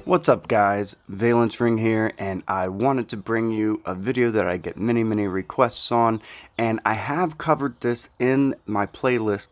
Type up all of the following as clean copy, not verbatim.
What's up guys, Valence Ring here, and I wanted to bring you a video that I get many requests on, and I have covered this in my playlist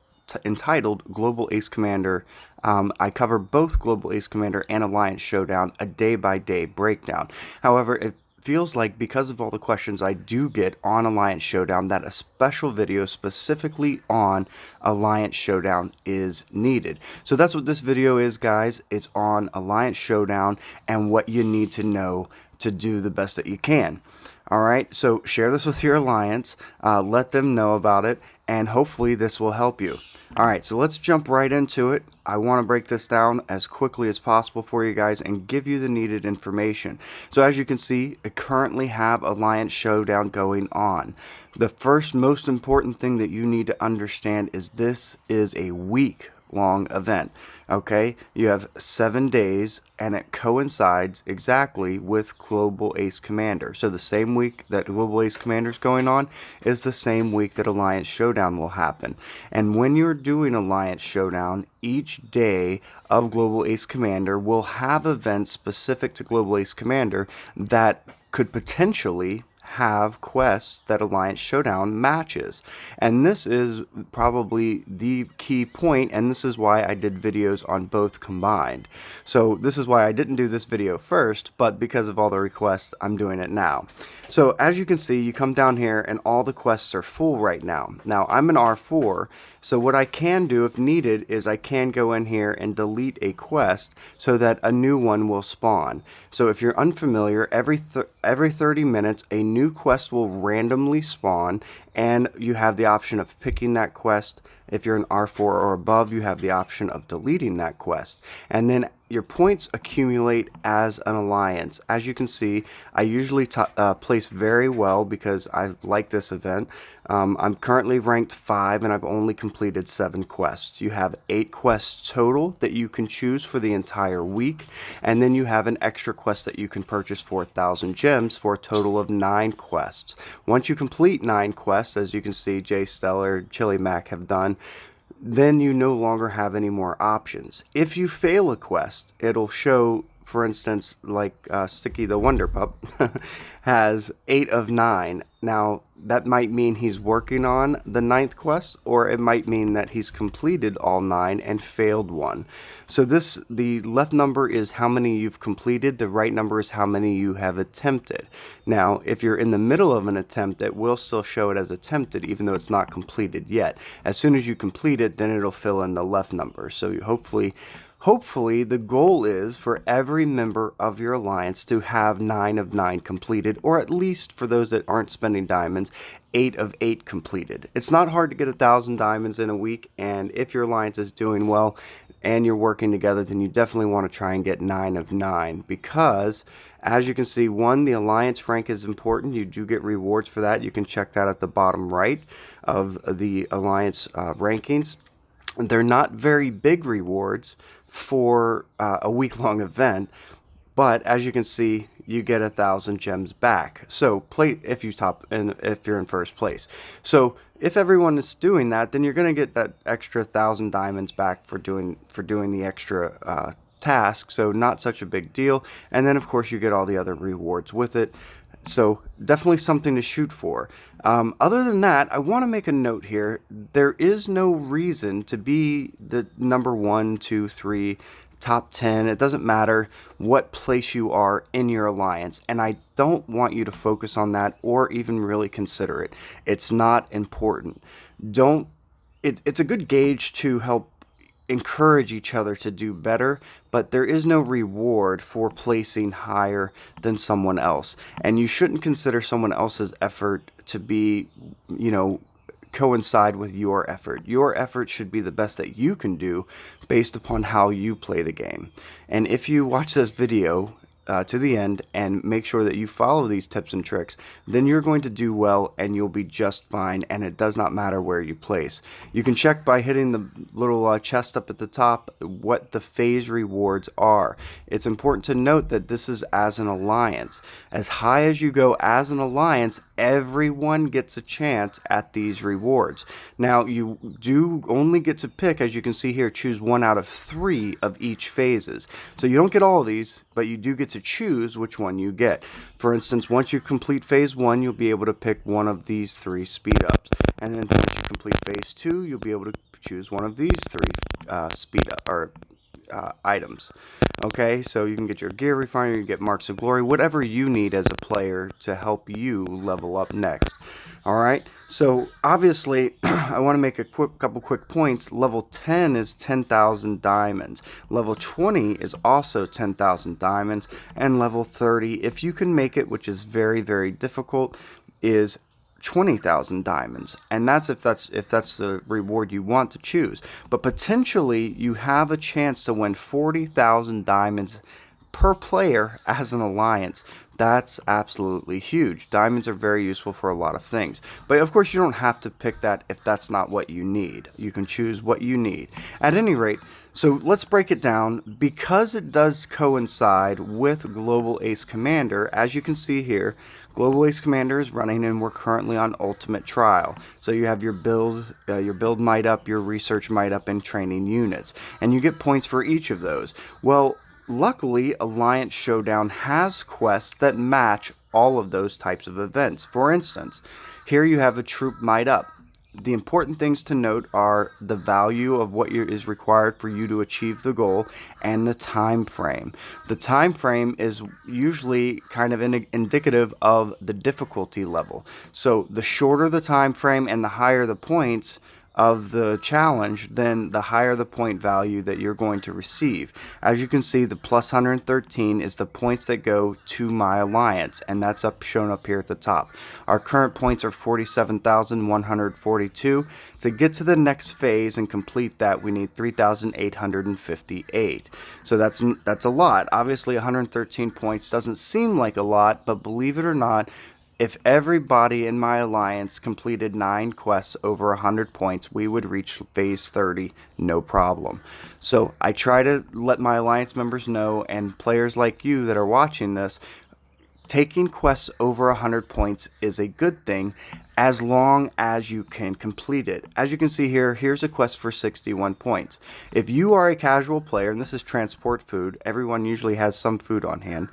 entitled Global Ace Commander. I cover both Global Ace Commander and Alliance Showdown, a day-by-day breakdown. However, it feels like because of all the questions I do get on Alliance Showdown that a special video specifically on Alliance Showdown is needed. So that's what this video is, guys. It's on Alliance Showdown and what you need to know to do the best that you can. Alright, so share this with your alliance, let them know about it, and hopefully this will help you. Alright, so let's jump right into it. I want to break this down as quickly as possible for you guys and give you the needed information. So as you can see, I currently have Alliance Showdown going on. The first most important thing that you need to understand is this is a week-long event. Okay, you have 7 days and it coincides exactly with Global Ace Commander. So the same week that Global Ace Commander is going on is the same week that Alliance Showdown will happen. And when you're doing Alliance Showdown, each day of Global Ace Commander will have events specific to Global Ace Commander that could potentially have quests that Alliance Showdown matches. And this is probably the key point, and this is why I did videos on both combined. So this is why I didn't do this video first, but because of all the requests, I'm doing it now. So as you can see, you come down here and all the quests are full right now. Now I'm an R4, so what I can do if needed is I can go in here and delete a quest so that a new one will spawn. So if you're unfamiliar, every 30 minutes a new quest will randomly spawn, and you have the option of picking that quest. If you're an R4 or above, you have the option of deleting that quest. And then your points accumulate as an alliance. As you can see, I usually place very well because I like this event. I'm currently ranked 5 and I've only completed 7 quests. You have 8 quests total that you can choose for the entire week, and then you have an extra quest that you can purchase for 1,000 gems for a total of 9 quests. Once you complete 9 quests, as you can see Jay Stellar, Chili Mac have done, then you no longer have any more options. If you fail a quest, it'll show, for instance, like Sticky the Wonder Pup has 8 of 9. Now, that might mean he's working on the 9th quest, or it might mean that he's completed all 9 and failed one. So the left number is how many you've completed, the right number is how many you have attempted. Now, if you're in the middle of an attempt, it will still show it as attempted, even though it's not completed yet. As soon as you complete it, then it'll fill in the left number. So hopefully the goal is for every member of your alliance to have 9 of 9 completed, or at least for those that aren't spending diamonds, 8 of 8 completed. It's not hard to get 1,000 diamonds in a week, and if your alliance is doing well and you're working together, then you definitely want to try and get 9 of 9, because as you can see, one, the alliance rank is important. You do get rewards for that. You can check that at the bottom right of the alliance rankings. They're not very big rewards for a week-long event, but as you can see, you get 1,000 gems back. So play if you're in first place. So if everyone is doing that, then you're going to get that extra 1,000 diamonds back for doing the extra task. So not such a big deal. And then of course you get all the other rewards with it. So definitely something to shoot for. Other than that, I want to make a note here. There is no reason to be the number 1, 2, 3, top 10. It doesn't matter what place you are in your alliance. And I don't want you to focus on that or even really consider it. It's not important. It's a good gauge to help encourage each other to do better, but there is no reward for placing higher than someone else, and you shouldn't consider someone else's effort to be, coincide with your effort. Your effort should be the best that you can do based upon how you play the game. And if you watch this video to the end and make sure that you follow these tips and tricks, then you're going to do well and you'll be just fine, and it does not matter where you place. You can check by hitting the little chest up at the top what the phase rewards are. It's important to note that this is as an alliance. As high as you go as an alliance, everyone gets a chance at these rewards. Now, you do only get to pick, as you can see here, choose 1 out of 3 of each phases. So you don't get all of these. but you do get to choose which one you get. For instance, once you complete phase 1, you'll be able to pick one of these 3 speed ups, and then once you complete phase 2, you'll be able to choose one of these 3 speed up or items. Okay, so you can get your gear refiner, you can get marks of glory, whatever you need as a player to help you level up next. Alright, so obviously I want to make a couple quick points. Level 10 is 10,000 diamonds. Level 20 is also 10,000 diamonds. And level 30, if you can make it, which is very, very difficult, is 20,000 diamonds, and that's if that's the reward you want to choose. But potentially you have a chance to win 40,000 diamonds per player as an alliance. That's absolutely huge. Diamonds are very useful for a lot of things, but of course you don't have to pick that if that's not what you need. You can choose what you need. At any rate, so let's break it down. Because it does coincide with Global Ace Commander, as you can see here, Global Ace Commander is running and we're currently on Ultimate Trial. So you have your build might up, your research might up, and training units. And you get points for each of those. Well, luckily, Alliance Showdown has quests that match all of those types of events. For instance, here you have a troop might up. The important things to note are the value of what is required for you to achieve the goal and the time frame. The time frame is usually kind of indicative of the difficulty level. So the shorter the time frame and the higher the points of the challenge, then the higher the point value that you're going to receive. As you can see, the plus 113 is the points that go to my alliance, and that's shown up here at the top. Our current points are 47,142. To get to the next phase and complete that, we need 3,858. So that's a lot. Obviously, 113 points doesn't seem like a lot, but believe it or not, if everybody in my alliance completed 9 quests over 100 points, we would reach phase 30, no problem. So I try to let my alliance members know, and players like you that are watching this, taking quests over 100 points is a good thing as long as you can complete it. As you can see here, here's a quest for 61 points. If you are a casual player, and this is transport food, everyone usually has some food on hand,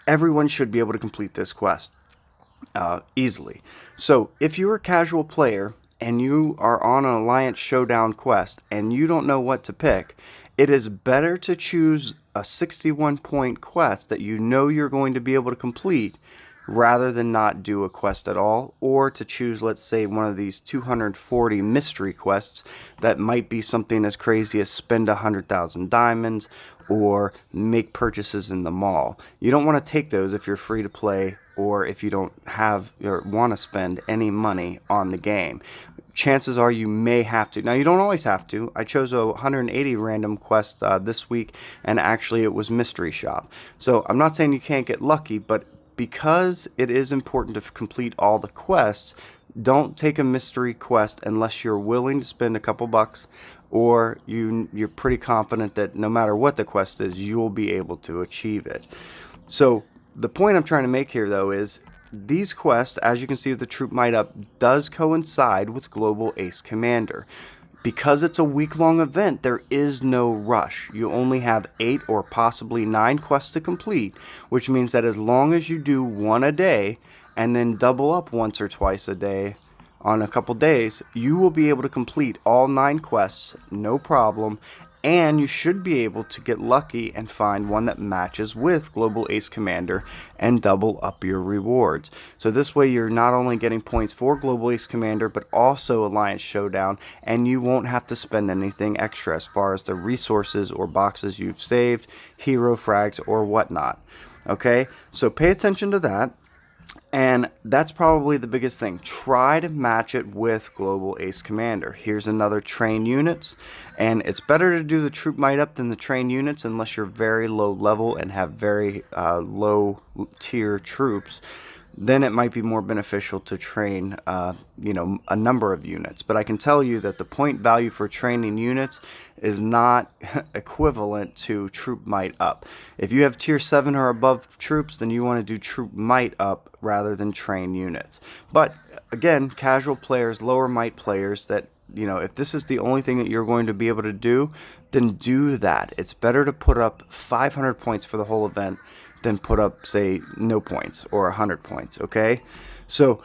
everyone should be able to complete this quest easily. So if you're a casual player and you are on an Alliance Showdown quest and you don't know what to pick, it is better to choose a 61 point quest that you know you're going to be able to complete rather than not do a quest at all, or to choose, let's say, one of these 240 mystery quests that might be something as crazy as spend 100,000 diamonds or make purchases in the mall. You don't want to take those if you're free to play or if you don't have or want to spend any money on the game. Chances are you may have to. Now, you don't always have to. I chose a 180 random quest this week, and actually it was Mystery Shop. So I'm not saying you can't get lucky, but because it is important to complete all the quests, don't take a mystery quest unless you're willing to spend a couple bucks, or you're pretty confident that no matter what the quest is, you'll be able to achieve it. So the point I'm trying to make here, though, is these quests, as you can see with the Troop Might Up, does coincide with Global Ace Commander. Because it's a week-long event, there is no rush. You only have 8 or possibly 9 quests to complete, which means that as long as you do one a day and then double up once or twice a day on a couple days, you will be able to complete all 9 quests, no problem, and you should be able to get lucky and find one that matches with Global Ace Commander and double up your rewards. So this way you're not only getting points for Global Ace Commander, but also Alliance Showdown, and you won't have to spend anything extra as far as the resources or boxes you've saved, hero frags, or whatnot. Okay, so pay attention to that. And that's probably the biggest thing. Try to match it with Global Ace Commander. Here's another train units. And it's better to do the Troop Might Up than the train units unless you're very low level and have very low tier troops. Then it might be more beneficial to train a number of units. But I can tell you that the point value for training units is not equivalent to Troop Might Up. If you have tier 7 or above troops, then you want to do Troop Might Up rather than train units. But again, casual players, lower might players that if this is the only thing that you're going to be able to do, then do that. It's better to put up 500 points for the whole event than put up, say, no points or 100 points, okay? So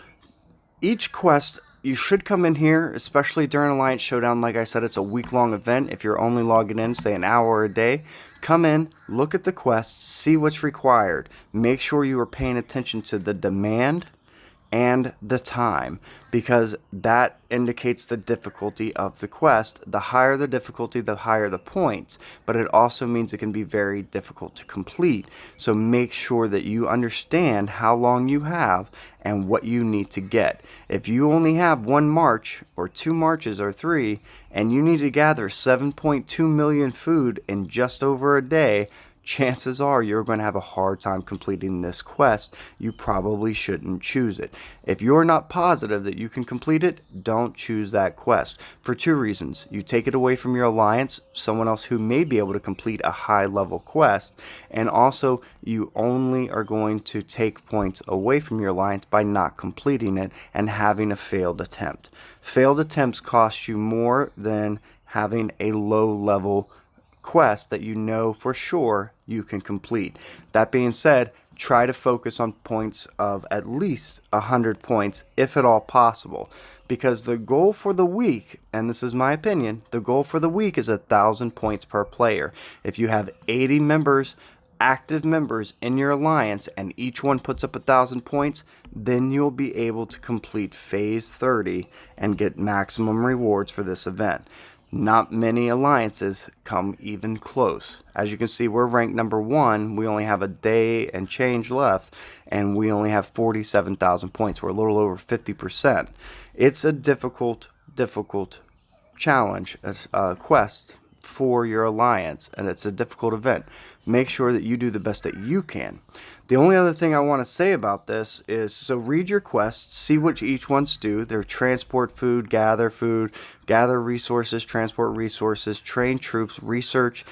each quest, you should come in here, especially during Alliance Showdown. Like I said, it's a week-long event. If you're only logging in, say, an hour a day, come in, look at the quests, see what's required. Make sure you are paying attention to the demand and the time, because that indicates the difficulty of the quest. The higher the difficulty, the higher the points, but it also means it can be very difficult to complete. So make sure that you understand how long you have and what you need to get. If you only have one march or 2 marches or 3, and you need to gather 7.2 million food in just over a day, chances are you're going to have a hard time completing this quest. You probably shouldn't choose it. If you're not positive that you can complete it, don't choose that quest. For 2 reasons. You take it away from your alliance, someone else who may be able to complete a high level quest, and also you only are going to take points away from your alliance by not completing it and having a failed attempt. Failed attempts cost you more than having a low level quest that you know for sure you can complete. That being said, try to focus on points of at least 100 points if at all possible, because the goal for the week, and this is my opinion, the goal for the week is 1,000 points per player. If you have 80 members, active members in your alliance, and each one puts up 1,000 points, then you'll be able to complete phase 30 and get maximum rewards for this event. Not many alliances come even close. As you can see, we're ranked number 1. We only have a day and change left, and we only have 47,000 points. We're a little over 50%. It's a difficult challenge, quest for your alliance, and it's a difficult event. Make sure that you do the best that you can. The only other thing I want to say about this is, so read your quests, see what each ones do. They're transport food, gather resources, transport resources, train troops, research,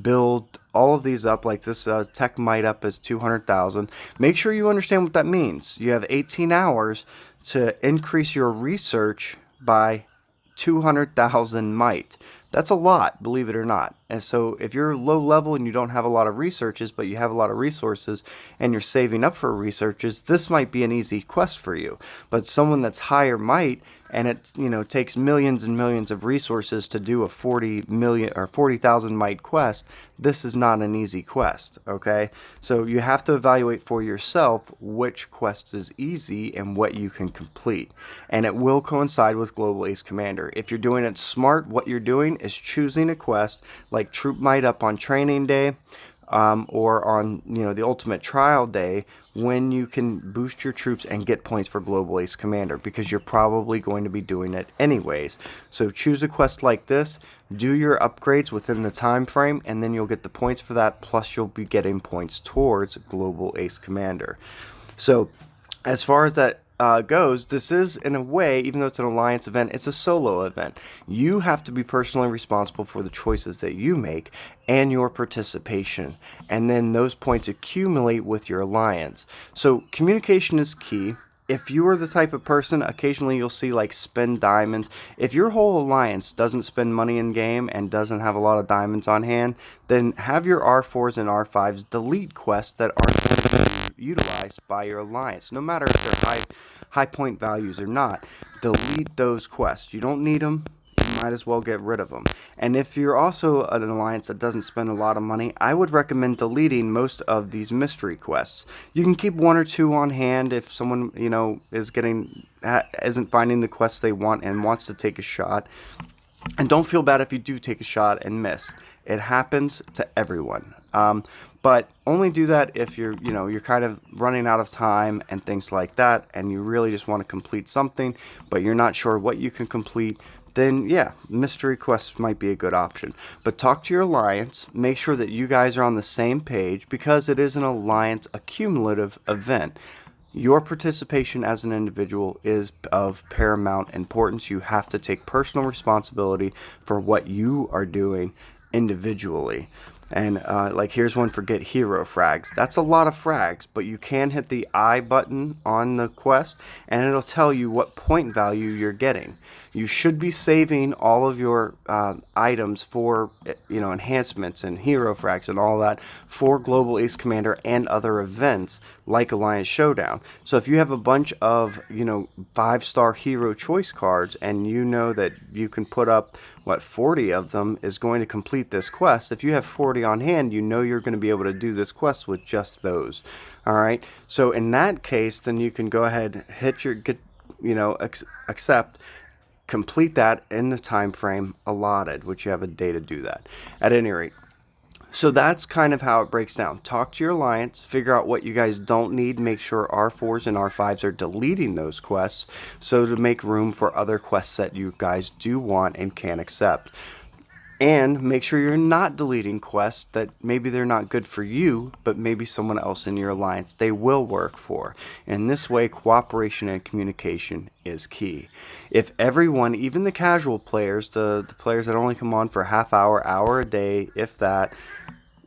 build all of these up. Like this tech might up is 200,000. Make sure you understand what that means. You have 18 hours to increase your research by 200,000 might. That's a lot, believe it or not. And so if you're low level and you don't have a lot of researches, but you have a lot of resources and you're saving up for researches, this might be an easy quest for you. But someone that's higher might, and it takes millions and millions of resources to do a 40,000 might quest, this is not an easy quest, okay? So you have to evaluate for yourself which quest is easy and what you can complete. And it will coincide with Global Ace Commander. If you're doing it smart, what you're doing is choosing a quest like Troop Might Up on training day, or on the ultimate trial day, when you can boost your troops and get points for Global Ace Commander, because you're probably going to be doing it anyways. So choose a quest like this, do your upgrades within the time frame, and then you'll get the points for that, plus you'll be getting points towards Global Ace Commander. So as far as that goes, this is, in a way, even though it's an alliance event, it's a solo event. You have to be personally responsible for the choices that you make and your participation, and then those points accumulate with your alliance. So communication is key. If you are the type of person, occasionally you'll see like spend diamonds. If your whole alliance doesn't spend money in game and doesn't have a lot of diamonds on hand, then have your R4s and R5s delete quests that aren't utilized by your alliance, no matter if they're high point values or not. Delete those quests. You don't need them. You might as well get rid of them. And if you're also an alliance that doesn't spend a lot of money, I would recommend deleting most of these mystery quests. You can keep 1 or 2 on hand if someone isn't finding the quests they want and wants to take a shot. And don't feel bad if you do take a shot and miss. It happens to everyone. But only do that if you're kind of running out of time and things like that, and you really just want to complete something, but you're not sure what you can complete. Then yeah, mystery quests might be a good option. But talk to your alliance, make sure that you guys are on the same page, because it is an alliance accumulative event. Your participation as an individual is of paramount importance. You have to take personal responsibility for what you are doing individually. And like here's one for get hero frags. That's a lot of frags, but you can hit the I button on the quest and it'll tell you what point value you're getting. you should be saving all of your items for, enhancements and hero frags and all that for Global Ace Commander and other events like Alliance Showdown. So if you have a bunch of 5-star hero choice cards, and you know that you can put up 40 of them is going to complete this quest. If you have 40 on hand, you know you're going to be able to do this quest with just those. All right, so in that case, then you can go ahead, hit your accept, complete that in the time frame allotted, which you have a day to do that. At any rate, so that's kind of how it breaks down. Talk to your alliance, figure out what you guys don't need, make sure R4s and R5s are deleting those quests, so to make room for other quests that you guys do want and can accept. And make sure you're not deleting quests that maybe they're not good for you, but maybe someone else in your alliance they will work for. And this way, cooperation and communication is key. If everyone, even the casual players, the players that only come on for a half hour, hour a day, if that,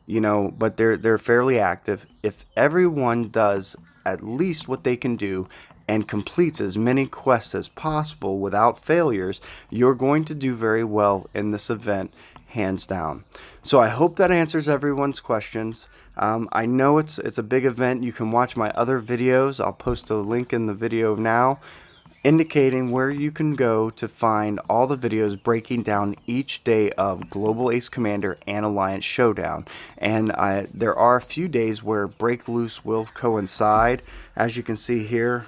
but they're fairly active, if everyone does at least what they can do and completes as many quests as possible without failures, you're going to do very well in this event, hands down. So I hope that answers everyone's questions. I know it's a big event. You can watch my other videos. I'll post a link in the video now indicating where you can go to find all the videos breaking down each day of Global Ace Commander and Alliance Showdown. And there are a few days where Break Loose will coincide. As you can see here,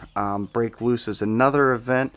Break Loose is another event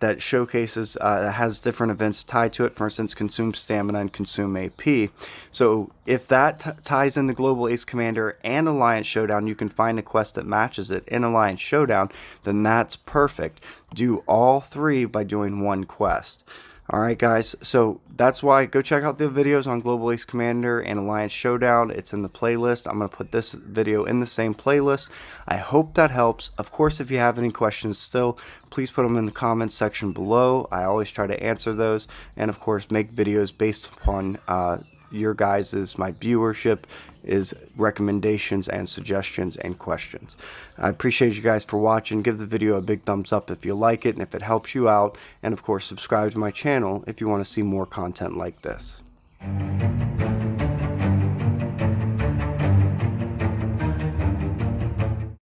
that showcases, that has different events tied to it. For instance, Consume Stamina and Consume AP. So if that ties in the Global Ace Commander and Alliance Showdown, you can find a quest that matches it in Alliance Showdown, then that's perfect. Do all three by doing one quest. Alright guys, so that's why go check out the videos on Global Ace Commander and Alliance Showdown. It's in the playlist. I'm going to put this video in the same playlist. I hope that helps. Of course, if you have any questions still, please put them in the comments section below. I always try to answer those, and of course make videos based upon your guys's, my viewership is recommendations and suggestions and questions. I appreciate you guys for watching. Give the video a big thumbs up if you like it and if it helps you out, and of course subscribe to my channel if you want to see more content like this.